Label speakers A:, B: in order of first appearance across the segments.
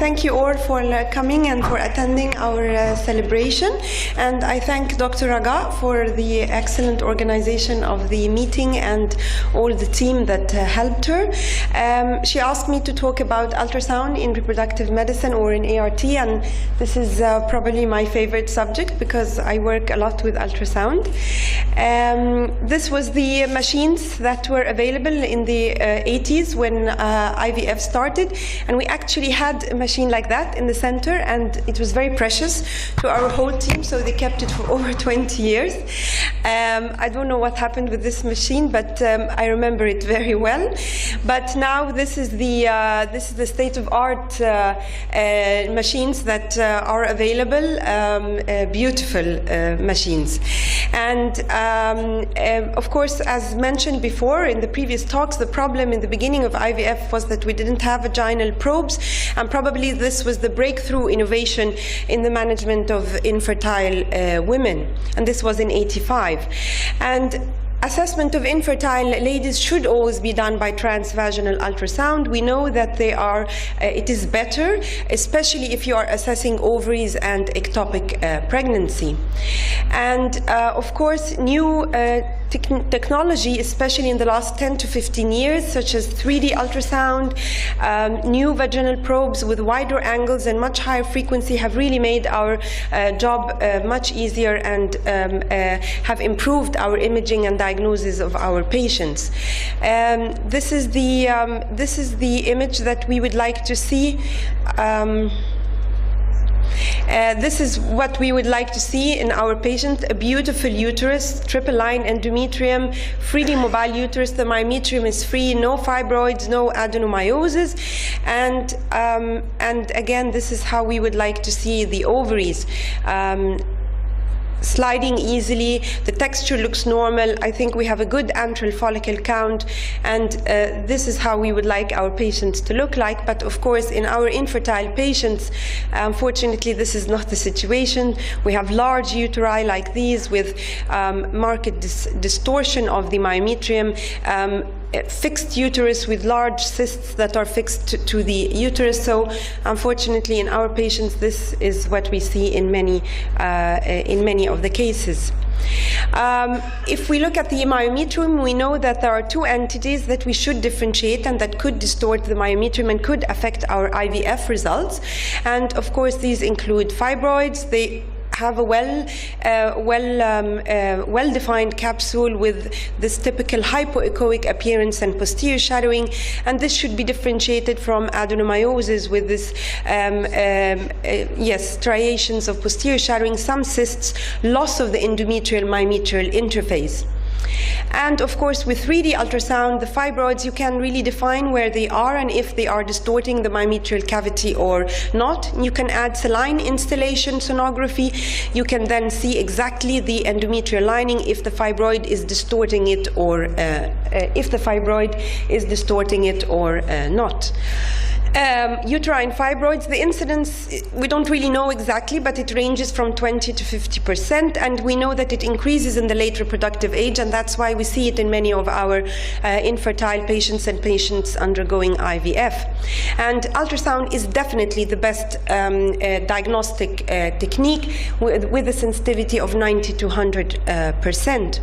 A: thank you all for coming and for attending our celebration. And I thank Dr. Raga for the excellent organization of the meeting and all the team that helped her. She asked me to talk about ultrasound in reproductive medicine or in ART, and this is probably my favorite subject because I work a lot with ultrasound. This was the machines that were available in the 80s when IVF started, and we actually had a machine like that in the center, and it was very precious to our whole team, so they kept it for over 20 years. I don't know what happened with this machine, but I remember it very well. But now this is the state-of-art machines that are available, beautiful machines. And of course, as mentioned before in the previous talks, the problem in the beginning of IVF was that we didn't have vaginal probes, and probably this was the breakthrough innovation in the management of infertile women, and this was in '85. And assessment of infertile ladies should always be done by transvaginal ultrasound. We know that it is better, especially if you are assessing ovaries and ectopic pregnancy. And of course, new technology, especially in the last 10 to 15 years, such as 3D ultrasound, new vaginal probes with wider angles and much higher frequency, have really made our job much easier and have improved our imaging and diagnosis of our patients. This is the image that we would like to see. This is what we would like to see in our patient: a beautiful uterus, triple line endometrium, freely mobile uterus. The myometrium is free, no fibroids, no adenomyosis, and again, this is how we would like to see the ovaries. Sliding easily, the texture looks normal. I think we have a good antral follicle count, and this is how we would like our patients to look like. But of course, in our infertile patients, unfortunately, this is not the situation. We have large uteri like these with marked distortion of the myometrium, fixed uterus with large cysts that are fixed to the uterus. So unfortunately, in our patients, this is what we see in many of the cases. If we look at the myometrium, we know that there are two entities that we should differentiate and that could distort the myometrium and could affect our IVF results. And of course, these include fibroids. They have a well-defined capsule with this typical hypoechoic appearance and posterior shadowing, and this should be differentiated from adenomyosis with this striations of posterior shadowing, some cysts, loss of the endometrial myometrial interface. And of course, with 3D ultrasound, the fibroids, you can really define where they are and if they are distorting the myometrial cavity or not. You can add saline installation sonography. You can then see exactly the endometrial lining if the fibroid is distorting it or not. Uterine fibroids, the incidence, we don't really know exactly, but it ranges from 20 to 50%, and we know that it increases in the late reproductive age, and that's why we see it in many of our infertile patients and patients undergoing IVF. And ultrasound is definitely the best diagnostic technique with a sensitivity of 90 to 100%.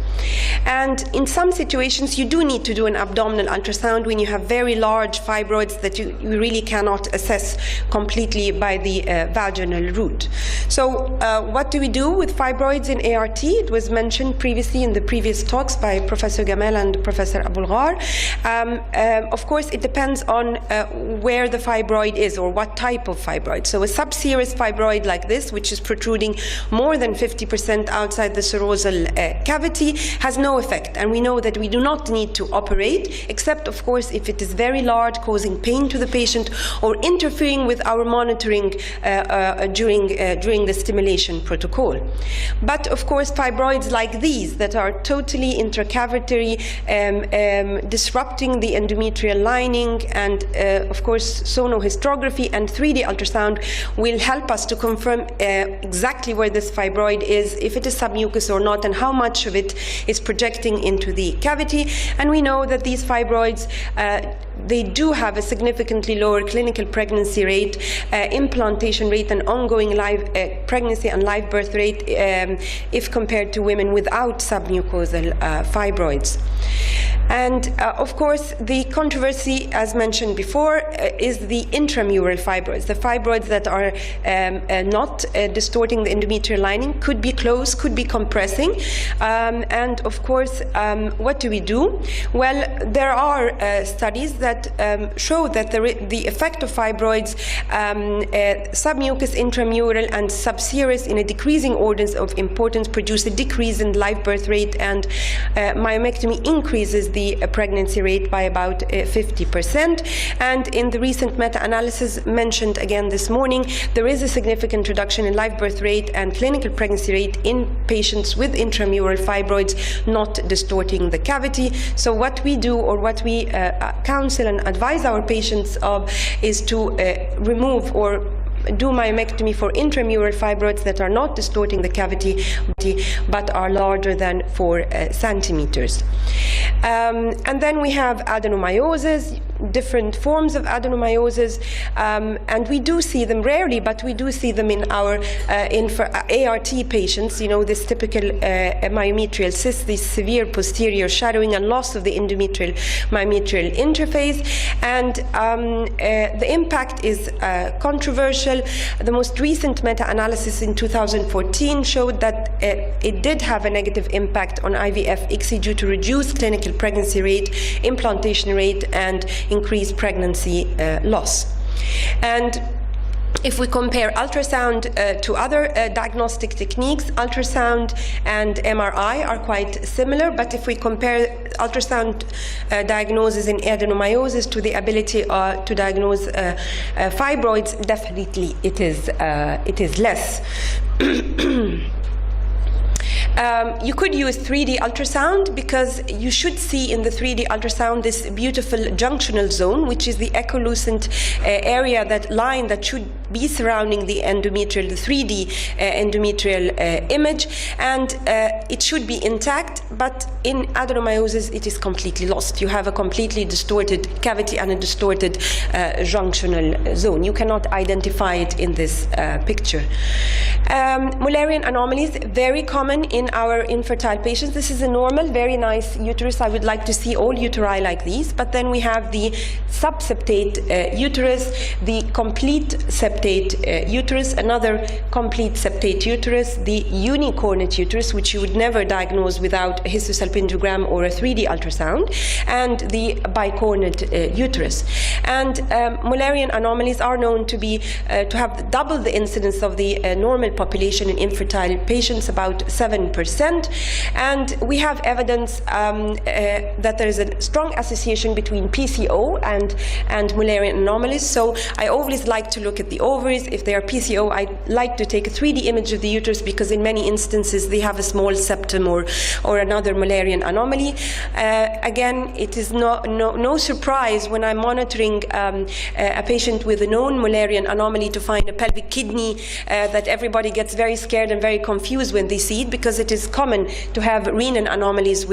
A: And in some situations, you do need to do an abdominal ultrasound when you have very large fibroids that you really cannot assess completely by the vaginal route. So what do we do with fibroids in ART? It was mentioned previously in the previous talks by Professor Gamel and Professor Aboulghar. Of course, it depends on where the fibroid is or what type of fibroid. So a subserous fibroid like this, which is protruding more than 50% outside the serosal cavity, has no effect. And we know that we do not need to operate, except, of course, if it is very large, causing pain to the patient or interfering with our monitoring during the stimulation protocol. But of course, fibroids like these that are totally intracavitary, disrupting the endometrial lining, and of course sonohystrography and 3D ultrasound will help us to confirm exactly where this fibroid is, if it is submucous or not, and how much of it is projecting into the cavity. And we know that these fibroids they do have a significantly lower clinical pregnancy rate, implantation rate, and ongoing live pregnancy and live birth rate if compared to women without submucosal fibroids. And of course, the controversy, as mentioned before, is the intramural fibroids. The fibroids that are not distorting the endometrial lining, could be closed, could be compressing. And of course, what do we do? Well, there are studies that show that the effect of fibroids, submucous, intramural, and subserous in a decreasing orders of importance produce a decrease in live birth rate, and myomectomy increases the pregnancy rate by about 50%. And in the recent meta-analysis mentioned again this morning, there is a significant reduction in live birth rate and clinical pregnancy rate in patients with intramural fibroids not distorting the cavity. So what we do, or what we counsel and advise our patients of, is to remove or do myomectomy for intramural fibroids that are not distorting the cavity but are larger than 4 centimeters. And then we have adenomyosis, different forms of adenomyosis, and we do see them rarely, but we do see them in our ART patients, you know, this typical myometrial cyst, this severe posterior shadowing and loss of the endometrial myometrial interface. And the impact is controversial. The most recent meta-analysis in 2014 showed that it did have a negative impact on IVF-ICSI due to reduced clinical pregnancy rate, implantation rate, and increased pregnancy loss. And if we compare ultrasound to other diagnostic techniques, ultrasound and MRI are quite similar, but if we compare ultrasound diagnosis in adenomyosis to the ability to diagnose fibroids, definitely it is less. You could use 3D ultrasound, because you should see in the 3D ultrasound this beautiful junctional zone, which is the echolucent area, that line that should be surrounding the endometrial, the 3D endometrial image, and it should be intact, but in adenomyosis it is completely lost. You have a completely distorted cavity and a distorted junctional zone. You cannot identify it in this picture. Mullerian anomalies, very common in our infertile patients. This is a normal, very nice uterus. I would like to see all uteri like these, but then we have the subseptate uterus, the complete septate uterus, another complete septate uterus, the unicornate uterus, which you would never diagnose without a histosalpingogram or a 3D ultrasound, and the bicornate uterus. And Mullerian anomalies are known to be to have double the incidence of the normal population in infertile patients, about 7%. And we have evidence that there is a strong association between PCO and Mullerian anomalies. So I always like to look at the ovaries. If they are PCO, I like to take a 3D image of the uterus, because in many instances they have a small septum or another Mullerian anomaly. Again, it is no surprise when I'm monitoring a patient with a known Mullerian anomaly to find a pelvic kidney that everybody gets very scared and very confused when they see it, because it is common to have renin anomalies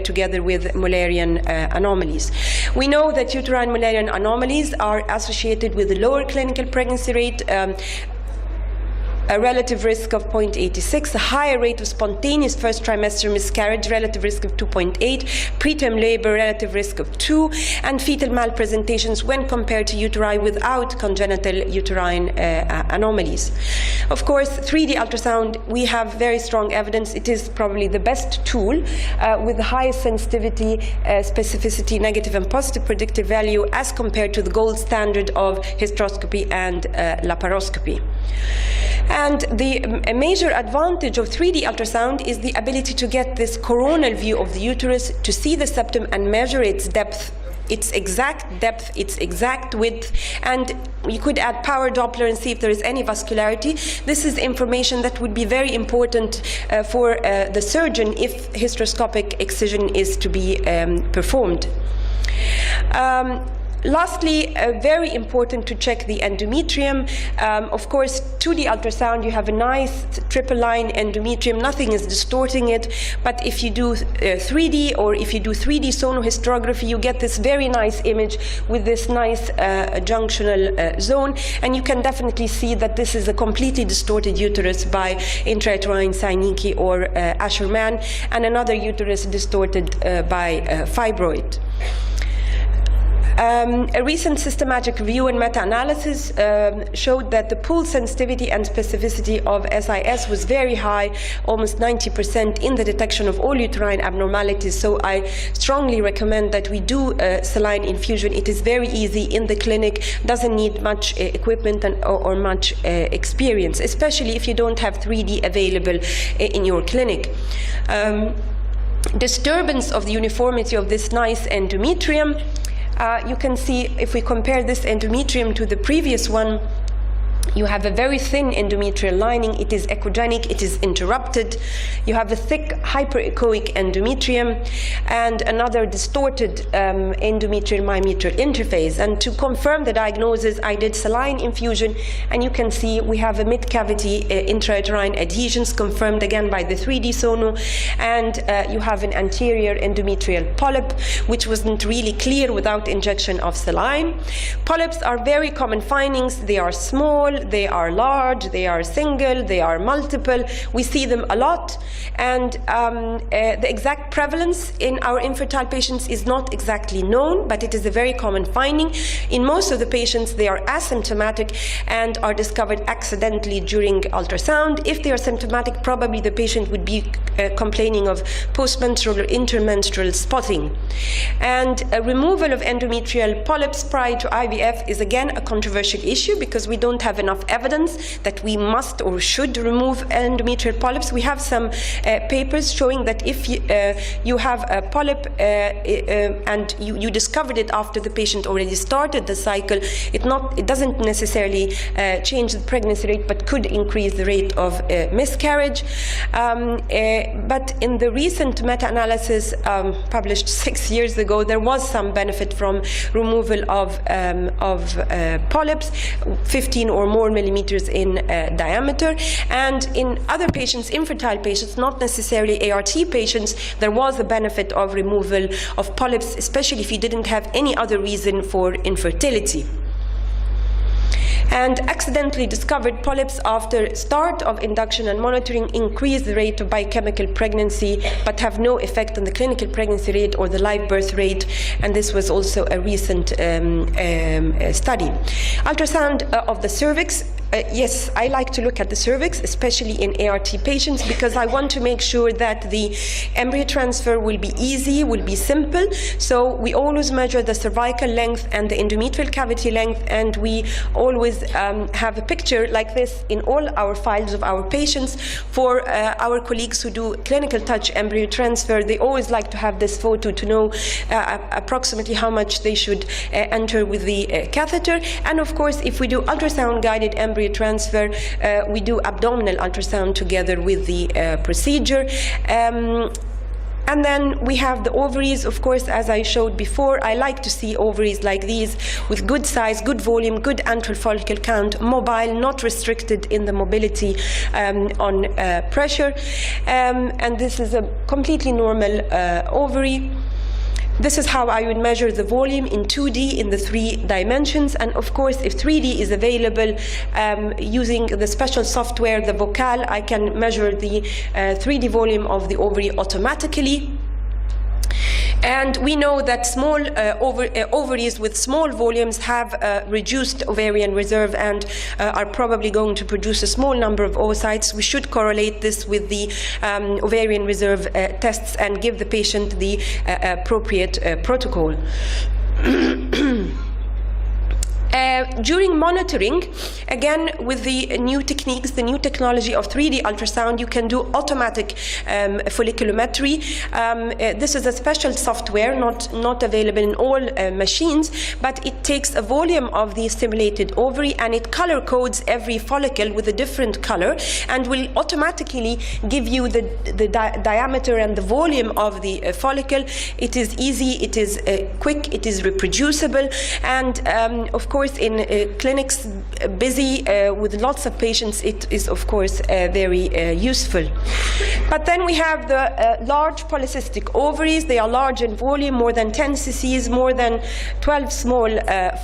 A: together with Mullerian anomalies. We know that uterine Mullerian anomalies are associated with a lower clinical pregnancy rate, a relative risk of 0.86, a higher rate of spontaneous first trimester miscarriage, relative risk of 2.8, preterm labor, relative risk of 2, and fetal malpresentations when compared to uteri without congenital uterine anomalies. Of course, 3D ultrasound, we have very strong evidence. It is probably the best tool with the highest sensitivity, specificity, negative and positive predictive value as compared to the gold standard of hysteroscopy and laparoscopy. And a major advantage of 3D ultrasound is the ability to get this coronal view of the uterus, to see the septum and measure its depth, its exact depth, its exact width, and you could add power Doppler and see if there is any vascularity. This is information that would be very important for the surgeon if hysteroscopic excision is to be performed. Lastly, very important to check the endometrium. Of course, 2D ultrasound, you have a nice triple line endometrium, nothing is distorting it. But if you do 3D or if you do 3D sonohysterography, you get this very nice image with this nice junctional zone. And you can definitely see that this is a completely distorted uterus by intrauterine synecdoche or Asherman, and another uterus distorted by fibroid. A recent systematic review and meta-analysis showed that the pool sensitivity and specificity of SIS was very high, almost 90% in the detection of all uterine abnormalities. So I strongly recommend that we do saline infusion. It is very easy in the clinic, doesn't need much equipment or much experience, especially if you don't have 3D available in your clinic. Disturbance of the uniformity of this nice endometrium. You can see, if we compare this endometrium to the previous one, you have a very thin endometrial lining. It is echogenic, it is interrupted. You have a thick hyperechoic endometrium and another distorted endometrial myometrial interface. And to confirm the diagnosis, I did saline infusion, and you can see we have a mid-cavity intrauterine adhesions confirmed again by the 3D sono, and you have an anterior endometrial polyp, which wasn't really clear without injection of saline. Polyps are very common findings. They are small, they are large, they are single, they are multiple. We see them a lot, and the exact prevalence in our infertile patients is not exactly known, but it is a very common finding. In most of the patients, they are asymptomatic and are discovered accidentally during ultrasound. If they are symptomatic, probably the patient would be complaining of postmenstrual or intermenstrual spotting. And removal of endometrial polyps prior to IVF is again a controversial issue, because we don't have enough evidence that we must or should remove endometrial polyps. We have some papers showing that if you have a polyp and you discovered it after the patient already started the cycle, it doesn't necessarily change the pregnancy rate, but could increase the rate of miscarriage. But in the recent meta-analysis published 6 years ago, there was some benefit from removal of polyps, 15 or more millimeters in diameter. And in other patients, infertile patients, not necessarily ART patients, there was a benefit of removal of polyps, especially if you didn't have any other reason for infertility. And accidentally discovered polyps after start of induction and monitoring increase the rate of biochemical pregnancy, but have no effect on the clinical pregnancy rate or the live birth rate. And this was also a recent study. Ultrasound of the cervix. Yes, I like to look at the cervix, especially in ART patients, because I want to make sure that the embryo transfer will be easy, will be simple. So we always measure the cervical length and the endometrial cavity length, and we always have a picture like this in all our files of our patients. For our colleagues who do clinical touch embryo transfer, they always like to have this photo to know approximately how much they should enter with the catheter. And of course, if we do ultrasound-guided embryo transfer, we do abdominal ultrasound together with the procedure. And then we have the ovaries. Of course, as I showed before, I like to see ovaries like these with good size, good volume, good antral follicle count, mobile, not restricted in the mobility on pressure. And this is a completely normal ovary. This is how I would measure the volume in 2D in the 3 dimensions. And of course, if 3D is available, using the special software, the Vocal, I can measure the 3D volume of the ovary automatically. And we know that small ovaries with small volumes have reduced ovarian reserve and are probably going to produce a small number of oocytes. We should correlate this with the ovarian reserve tests and give the patient the appropriate protocol. During monitoring, again, with the new techniques, the new technology of 3D ultrasound, you can do automatic folliculometry. This is a special software, not available in all machines, but it takes a volume of the stimulated ovary and it color codes every follicle with a different color and will automatically give you the diameter and the volume of the follicle. It is easy, it is quick, it is reproducible, and of course in clinics busy with lots of patients, it is of course very useful. But then we have the large polycystic ovaries. They are large in volume, more than 10 cc's, more than 12 small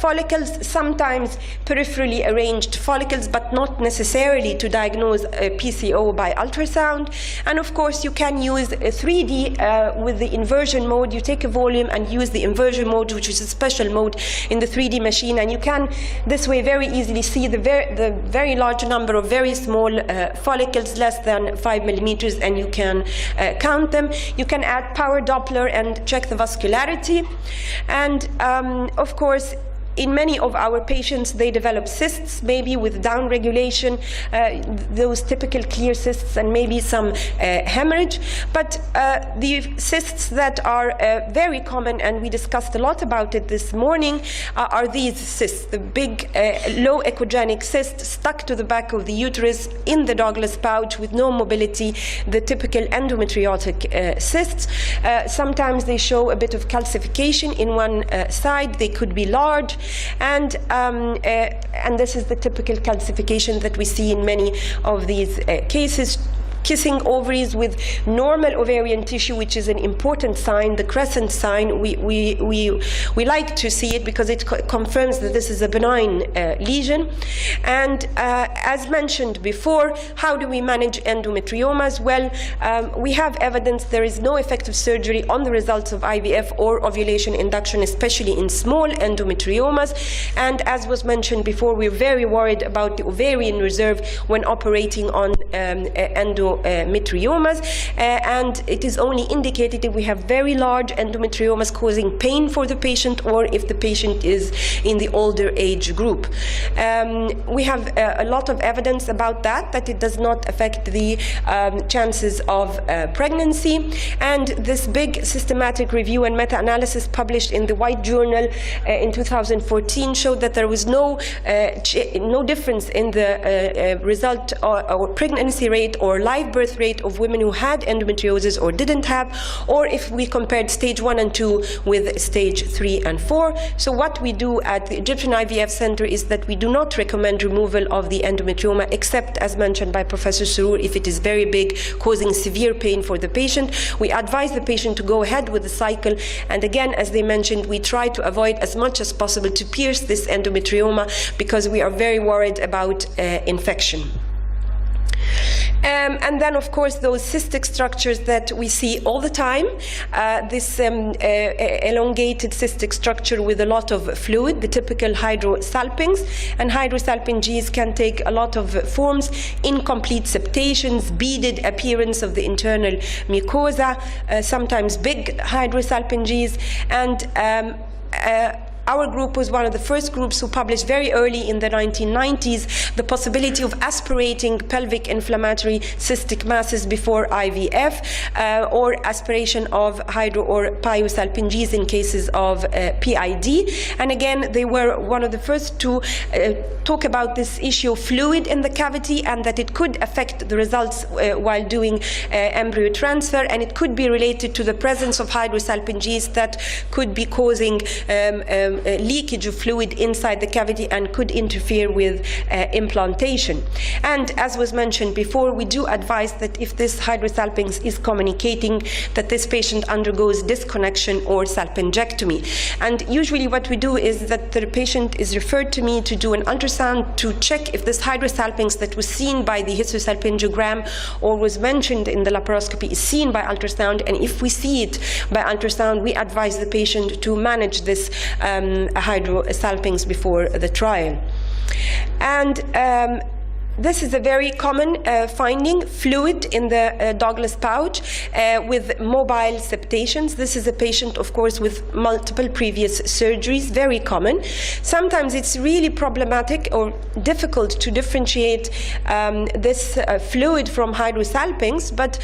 A: follicles, sometimes peripherally arranged follicles, but not necessarily to diagnose PCO by ultrasound. And of course you can use 3D with the inversion mode. You take a volume and use the inversion mode, which is a special mode in the 3D machine, and you can this way very easily see the very large number of very small follicles, less than 5 millimeters, and you can count them. You can add power Doppler and check the vascularity. And of course, in many of our patients, they develop cysts, maybe with downregulation, those typical clear cysts, and maybe some hemorrhage. But the cysts that are very common, and we discussed a lot about it this morning, are these cysts, the big low echogenic cysts stuck to the back of the uterus in the Douglas pouch with no mobility, the typical endometriotic cysts. Sometimes they show a bit of calcification in one side. They could be large. And this is the typical calcification that we see in many of these cases. Kissing ovaries with normal ovarian tissue, which is an important sign, the crescent sign. We like to see it because it confirms that this is a benign lesion. And as mentioned before, how do we manage endometriomas? Well, we have evidence there is no effective surgery on the results of IVF or ovulation induction, especially in small endometriomas. And as was mentioned before, we're very worried about the ovarian reserve when operating on endometriomas, and it is only indicated if we have very large endometriomas causing pain for the patient, or if the patient is in the older age group. We have a lot of evidence about that it does not affect the chances of pregnancy. And this big systematic review and meta-analysis published in the White Journal in 2014 showed that there was no difference in the result or pregnancy rate or live birth rate of women who had endometriosis or didn't have, or if we compared stage 1 and 2 with stage 3 and 4. So what we do at the Egyptian IVF Center is that we do not recommend removal of the endometrioma, except as mentioned by Professor Surur, if it is very big, causing severe pain for the patient. We advise the patient to go ahead with the cycle, and again, as they mentioned, we try to avoid as much as possible to pierce this endometrioma because we are very worried about infection. And then, of course, those cystic structures that we see all the time, this elongated cystic structure with a lot of fluid, the typical hydrosalpinx. And hydrosalpinges can take a lot of forms: incomplete septations, beaded appearance of the internal mucosa, sometimes big hydrosalpinges. And our group was one of the first groups who published very early in the 1990s the possibility of aspirating pelvic inflammatory cystic masses before IVF, or aspiration of hydro or pyosalpinges in cases of PID. And again, they were one of the first to talk about this issue of fluid in the cavity, and that it could affect the results while doing embryo transfer, and it could be related to the presence of hydrosalpinges that could be causing leakage of fluid inside the cavity and could interfere with implantation. And as was mentioned before, we do advise that if this hydrosalpinx is communicating, that this patient undergoes disconnection or salpingectomy. And usually what we do is that the patient is referred to me to do an ultrasound to check if this hydrosalpinx that was seen by the histosalpingogram or was mentioned in the laparoscopy is seen by ultrasound. And if we see it by ultrasound, we advise the patient to manage this hydrosalpinx before the trial. And This is a very common finding, fluid in the Douglas pouch with mobile septations. This is a patient, of course, with multiple previous surgeries, very common. Sometimes it's really problematic or difficult to differentiate this fluid from hydrosalpinx, but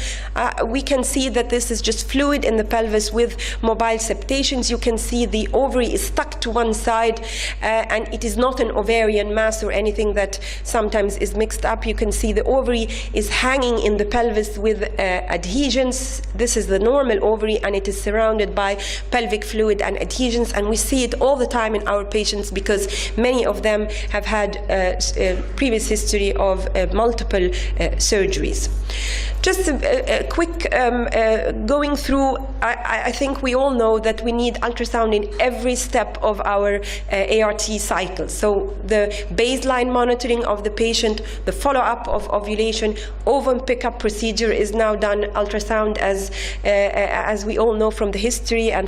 A: we can see that this is just fluid in the pelvis with mobile septations. You can see the ovary is stuck to one side, and it is not an ovarian mass or anything that sometimes is mixed up. You can see the ovary is hanging in the pelvis with adhesions. This is the normal ovary, and it is surrounded by pelvic fluid and adhesions, and we see it all the time in our patients because many of them have had previous history of multiple surgeries. Just a quick going through, I think we all know that we need ultrasound in every step of our ART cycle. So the baseline monitoring of the patient, the follow-up of ovulation, ovum pickup procedure is now done ultrasound, as we all know from the history and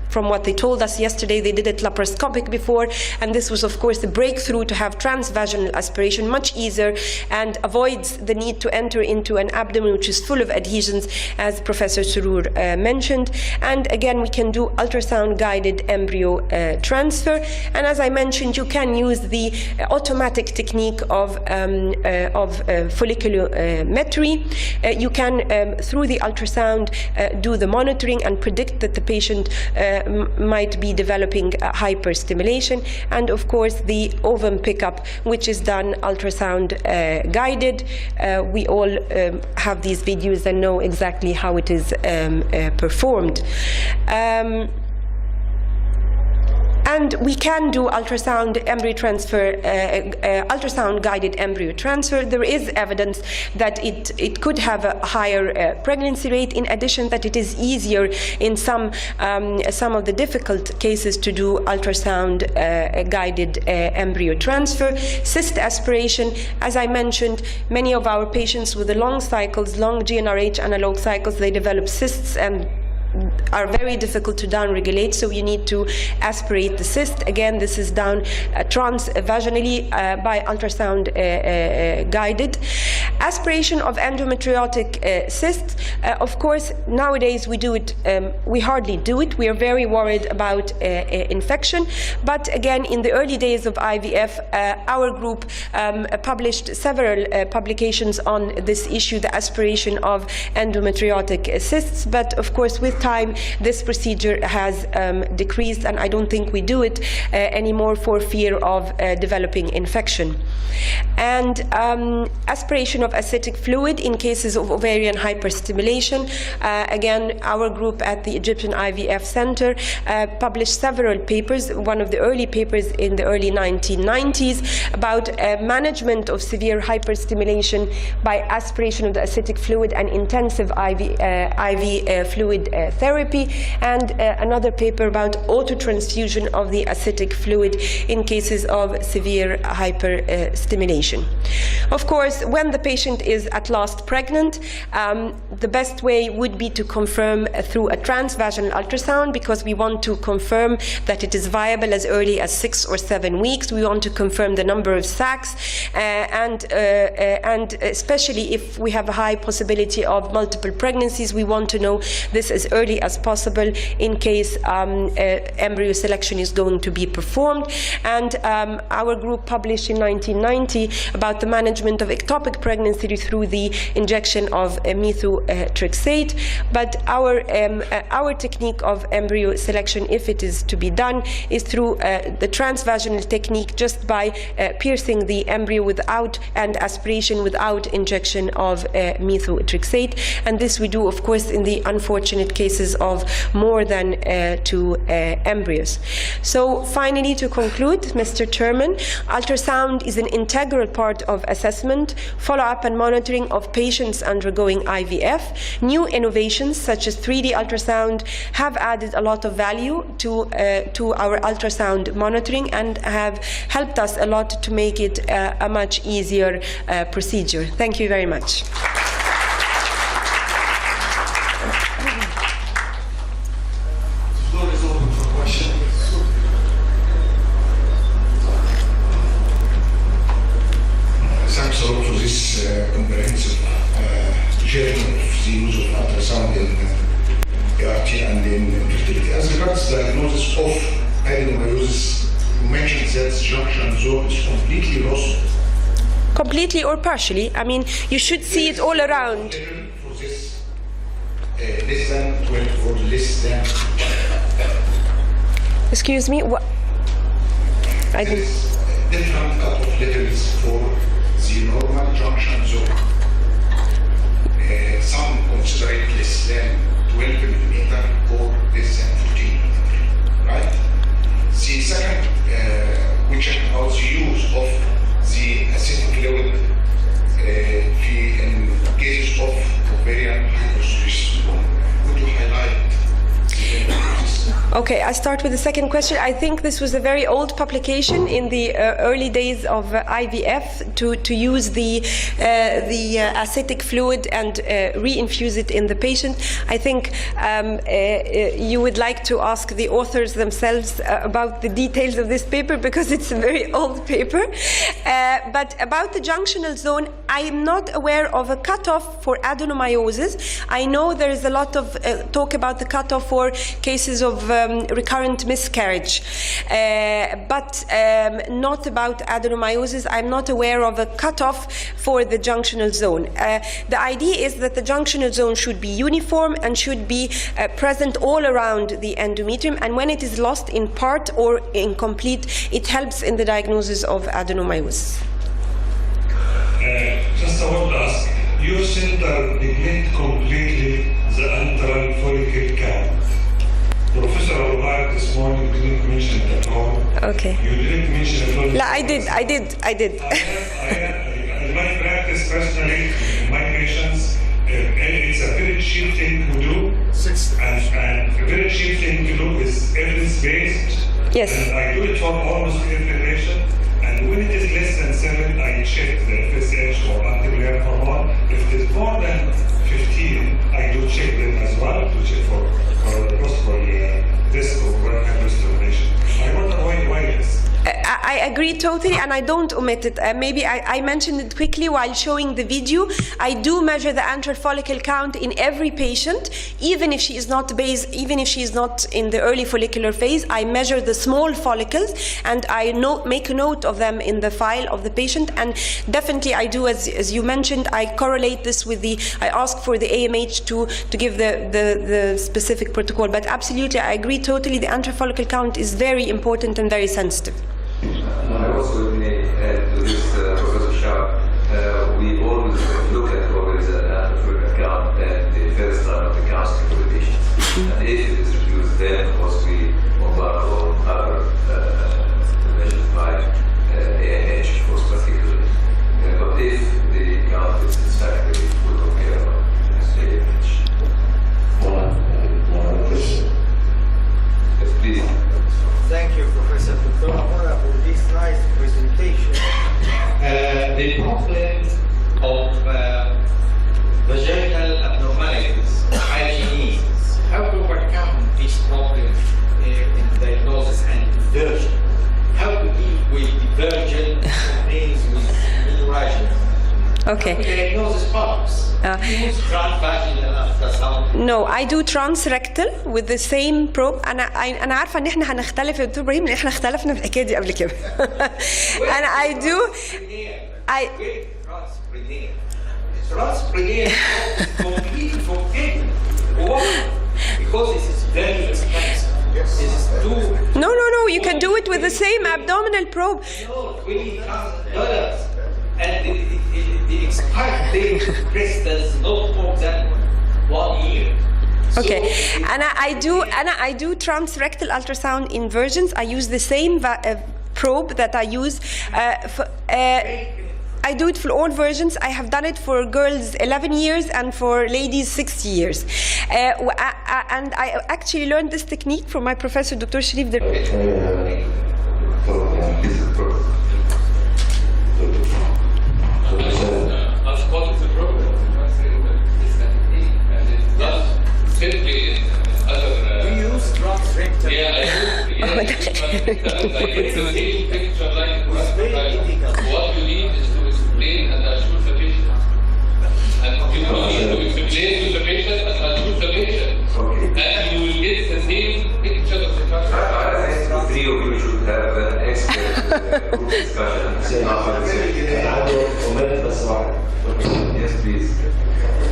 A: from what they told us yesterday. They did it laparoscopic before, and this was of course a breakthrough to have transvaginal aspiration, much easier, and avoids the need to enter into an abdomen which is full of adhesions, as Professor Surur mentioned. And again, we can do ultrasound-guided embryo transfer. And as I mentioned, you can use the automatic technique of folliculometry. You can, through the ultrasound, do the monitoring and predict that the patient might be developing hyperstimulation. And of course, the ovum pickup, which is done ultrasound-guided. We all have these videos and know exactly how it is performed. And we can do ultrasound embryo transfer, ultrasound-guided embryo transfer. There is evidence that it could have a higher pregnancy rate. In addition, that it is easier in some of the difficult cases to do ultrasound-guided embryo transfer. Cyst aspiration, as I mentioned, many of our patients with the long cycles, long GnRH analog cycles, they develop cysts and are very difficult to downregulate, so you need to aspirate the cyst. Again, this is done transvaginally by ultrasound guided. Aspiration of endometriotic cysts, of course, nowadays we do it, we hardly do it. We are very worried about infection, but again, in the early days of IVF, our group published several publications on this issue, the aspiration of endometriotic cysts, but of course, with time, this procedure has decreased, and I don't think we do it anymore for fear of developing infection. And aspiration of acidic fluid in cases of ovarian hyperstimulation. Again, our group at the Egyptian IVF Center published several papers, one of the early papers in the early 1990s, about management of severe hyperstimulation by aspiration of the acidic fluid and intensive IV fluid therapy, and another paper about autotransfusion of the acidic fluid in cases of severe hyperstimulation. Of course, when the patient is at last pregnant, the best way would be to confirm through a transvaginal ultrasound, because we want to confirm that it is viable as early as 6 or 7 weeks. We want to confirm the number of sacs, and especially if we have a high possibility of multiple pregnancies, we want to know this as early as possible in case embryo selection is going to be performed. And our group published in 1990 about the management of ectopic pregnancy through the injection of methotrexate. But our technique of embryo selection, if it is to be done, is through the transvaginal technique, just by piercing the embryo without and aspiration without injection of methotrexate. And this we do, of course, in the unfortunate cases of more than 2 embryos. So finally, to conclude, Mr. Chairman, ultrasound is an integral part of assessment, follow-up and monitoring of patients undergoing IVF. New innovations such as 3D ultrasound have added a lot of value to our ultrasound monitoring and have helped us a lot to make it a much easier procedure. Thank you very much.
B: Thanks a lot. first diagnosis of adenomyosis, you mentioned that junction zone is completely lost.
A: Completely or partially. I mean, you should see it all around.
B: For this, less than 12 or less than.
A: Excuse me. What? I didn't.
B: Different cutoff levels for the normal junction zone. Some consider it less than 12 millimeter or less than 14 millimeter, right? The second question about the use of the acetic fluid in cases of ovarian hyperstosis. Would you highlight the benefits?
A: Okay, I start with the second question. I think this was a very old publication in the early days of IVF to use the acetic fluid and reinfuse it in the patient. I think you would like to ask the authors themselves about the details of this paper because it's a very old paper. But about the junctional zone, I am not aware of a cutoff for adenomyosis. I know there is a lot of talk about the cutoff for cases of recurrent miscarriage, but not about adenomyosis. I'm not aware of a cutoff for the junctional zone. The idea is that the junctional zone should be uniform and should be present all around the endometrium, and when it is lost in part or incomplete, it helps in the diagnosis of adenomyosis.
C: Just I want to ask, your center neglect completely the antral follicle count. Professor Aboulghar this morning didn't mention it at all.
A: Okay.
C: You didn't mention it at all.
A: La, I did.
C: In my practice personally, my patients, it's a very cheap thing to do. And a very cheap thing to do is evidence-based.
A: Yes.
C: And I do it for almost every patient. And when it is less than 7, I check the FSH or anti-Blair hormone. If it is more than 15, I do check them as well to check for possible risk of breast termination. I wonder why this.
A: I agree totally, and I don't omit it. Maybe I mentioned it quickly while showing the video. I do measure the antral follicle count in every patient, even if she is not in the early follicular phase. I measure the small follicles, and I make a note of them in the file of the patient. And definitely, I do, as you mentioned, I correlate this with I ask for the AMH to give the specific protocol. But absolutely, I agree totally. The antral follicle count is very important and very sensitive.
D: I also add to this, Professor Shah, we always look at ovaries and antral count at the first time of the counseling for the patients. And if it is reduced, then of course we embark on other measures by AMH, of course, particularly. But if the count is satisfactory, we don't care about AMH. One question. Yes, please.
E: Thank you, Professor Aboulghar, for this nice presentation. The problem of vaginal abnormalities, IgEs, how to overcome this problem in diagnosis and inversion? How to deal with divergent remains with menorrhagia?
A: Okay.
E: How to diagnose polyps? Use transvaginal ultrasound.
A: No, I do transrectal with the same probe. أنا عارفة إن إحنا هنختلف يا دكتور إبراهيم لأن إحنا اختلفنا في الحكاية دي قبل كده. And I do.
E: Transpreneur completely forbidden. Why? Because this is very expensive. This is too.
A: No. You can do it with the same abdominal probe.
E: No, $20,000. And the expired date of breast does not more than 1 year.
A: Okay, and I do transrectal ultrasound inversions. I use the same probe that I use. I do it for all versions. I have done it for girls 11 years and for ladies 6 years. And I actually learned this technique from my professor, Dr. Sharif.
F: I've spotted the problem. And it does simply in other.
E: We use transrectal.
F: Yeah, I do. Yeah, I get the same picture like what you need is to explain and assure the patient. And you need to explain to the patient and assure the patient. And you will get the same picture
D: group discussion. Yes, please.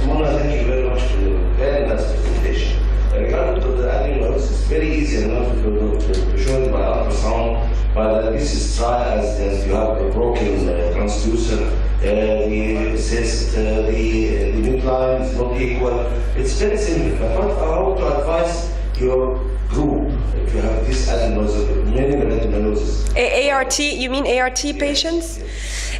G: Mona, thank you very much for your very nice presentation. Regarding to the adenoids, it's very easy enough to show it by ultrasound, but this is dry as you have a broken transducer, the cyst, the midline is not equal. It's very simple. But how to advise your group if you have this adenoids, many adenomyosis?
A: ART, you mean ART patients?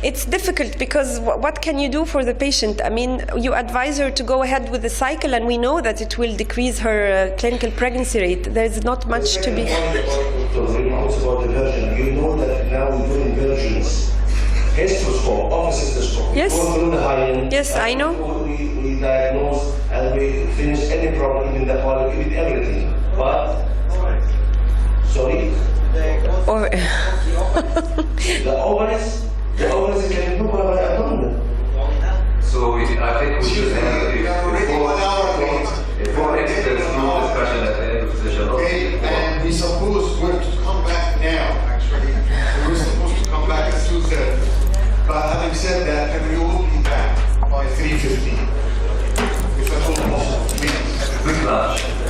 A: It's difficult because what can you do for the patient? I mean, you advise her to go ahead with the cycle, and we know that it will decrease her clinical pregnancy rate. There's not much to be.
G: About inversion, you know that now we do inversions. Hysteroscope, office hysteroscope.
A: Yes.
G: Go through the hymen.
A: Yes, I know.
G: We diagnose and we finish any problem in the polyp, with everything. But, sorry,
A: Or
G: the ovaries can be by abdomen.
D: So I think we should have a full experts group discussion at the end of the session.
B: Okay, and we suppose we're to come back now, actually. We were supposed to come back at 2:30. But having said that, can we all be back by 3:15? If that's all possible, please.
D: Quick lunch.